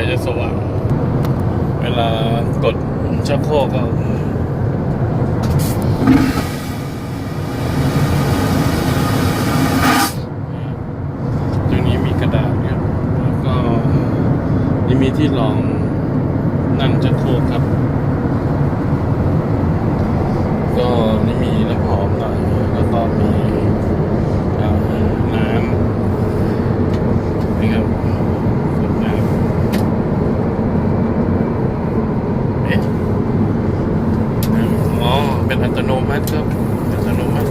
จะสว่างเวลากดชักโครกก็ตรงนี้มีกระดาษครับแล้วก็นี่มีที่รองนั่งชักโครกครับก็นี่มีน้ำหอมหน่อยแล้วก็มีน้ำนี่ครับน้ำอ๋อเป็นอัตโนมัติครับอัตโนมัติ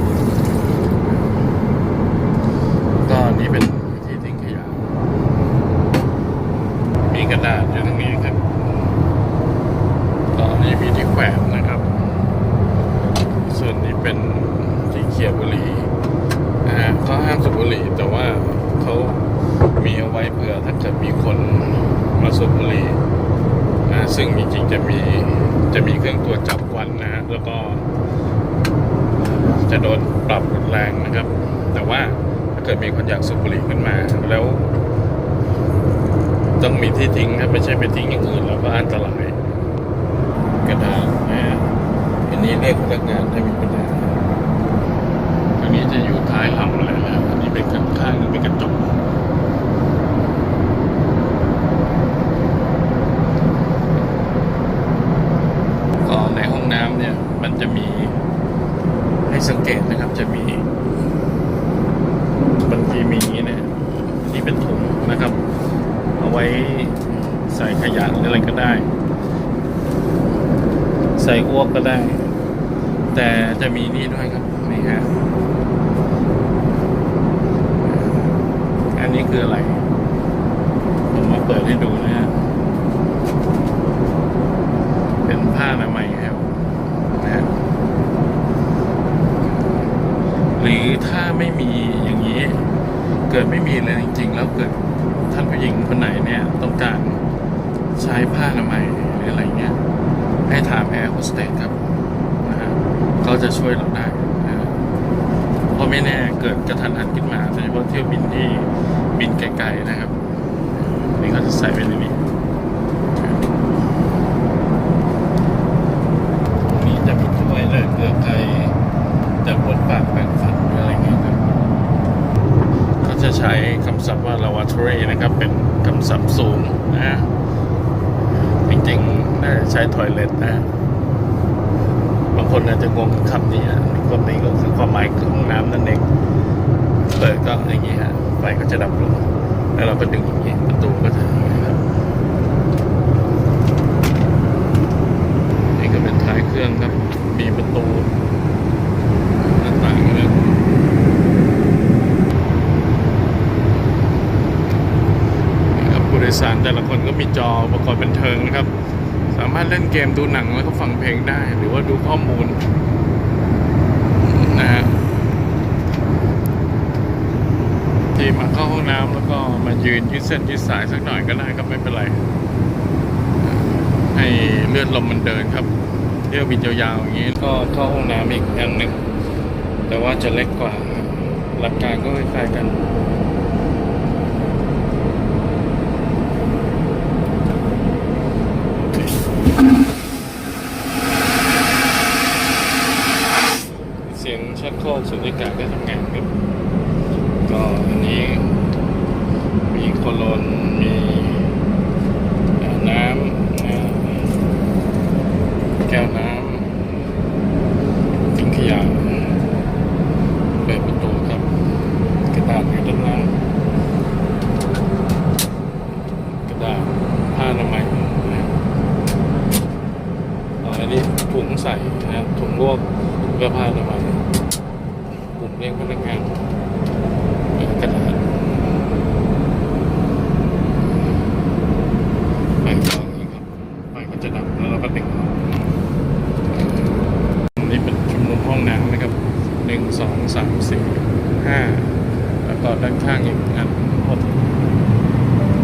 ก็นี่เป็นที่ทิ้งขยะมีกระดาษอยู่ตรงนี้ครับก็นี่มีที่แขวนนะครับส่วนนี้เป็นที่เขี่ยบุหรี่นะฮะเขาห้ามสูบบุหรี่แต่ว่าเขามีเอาไว้เผื่อถ้าเกิดมีคนมาสูบบุหรี่นะซึ่งจริงๆจะมีเครื่องตรวจจับควันนะฮะแล้วก็จะโดนปรับรุนแรงนะครับแต่ว่าถ้าเกิดมีคนอยากสูบบุหรี่ขึ้นมาแล้วต้องมีที่ทิ้งครับไม่ใช่ไปทิ้งอย่างอื่นแล้วก็อันตรายกระดาษนะฮะอันนี้เรียกพนักงานถ้ามีปัญหาอันนี้จะอยู่ท้ายลำเลยนะอันนี้เป็นข้างๆนึงเป็นกระจกก็ในห้องน้ำเนี่ยมันจะมีให้สังเกตนะครับจะมีบางทีมีเนี่ยที่เป็นถุงนะครับเอาไว้ใส่ขยะหรืออะไรก็ได้ใส่อ้วกก็ได้แต่จะมีนี่ด้วยครับนี่ฮะอันนี้คืออะไรผมมาเปิดให้ดูนะฮะเป็นผ้าอนามัยครับนะฮะหรือถ้าไม่มีอย่างนี้เกิดไม่มีเลยจริงๆแล้วเกิดท่านผู้หญิงคนไหนเนี่ยต้องการใช้ผ้าอนามัยหรืออะไรเงี้ยให้ถามแอร์โฮสเตสครับนะฮะเขาจะช่วยเราได้นะเพราะไม่แน่เกิดกระทันหันขึ้นมาโดยเฉพาะเที่ยวบินที่บินไกลๆนะครับนี่เขาจะใส่ไว้ในนี้นี่จะมีถ้วยเลยเผื่อใครจะปวดปากแปรงฟันหรืออะไรเงี้ยครับเขาจะใช้คำศัพท์ว่า lavatory นะครับเป็นคำศัพท์สูงนะจริงๆน่าจะใช้ทอยเลทนะบางคนอาจจะงงคำนี้คำนี้ก็คือความหมายของห้องน้ำนั่นเองเปิดก็อย่างนี้ฮะไฟก็จะดับลงแล้วเราก็ดึงอย่างนี้ประตูก็จะนะครับนี่ก็เป็นท้ายเครื่องครับมีประตูหน้าต่างนะผู้โดยสารแต่ละคนก็มีจออุปกรณ์บันเทิงนะครับสามารถเล่นเกมดูหนังแล้วก็ฟังเพลงได้หรือว่าดูข้อมูลนะฮะที่มาเข้าห้องน้ำแล้วก็มายืนยืดเส้นยืดสายสักหน่อยก็ได้ครับไม่เป็นไรให้เลือดลมมันเดินครับเที่ยวบินยาวๆอย่างนี้ก็เข้าห้องน้ำอีกอันหนึ่งแต่ว่าจะเล็กกว่าหลักการก็คล้ายๆกันเสียงชักโครกสุญญากาศก็ทำงานครับก็อันนี้มีโคโลนมีน้ำแก้วน้ำทิ้งขยะเปิดประตูครับกระดาษอยู่ด้านล่างกระดาษผ้าอนามัยอันนี้ถุงใส่นะถุงลวกเสื้อผ้าอนามัยปุ่มเรียกพนักงานกระดาษไฟก็อย่างนี้ครับไฟก็จะดับแล้วเราก็ดึงนี่เป็นชุมนุมห้องน้ำนะครับ1 2 3 4 5แล้วก็ด้านข้างอีกอัน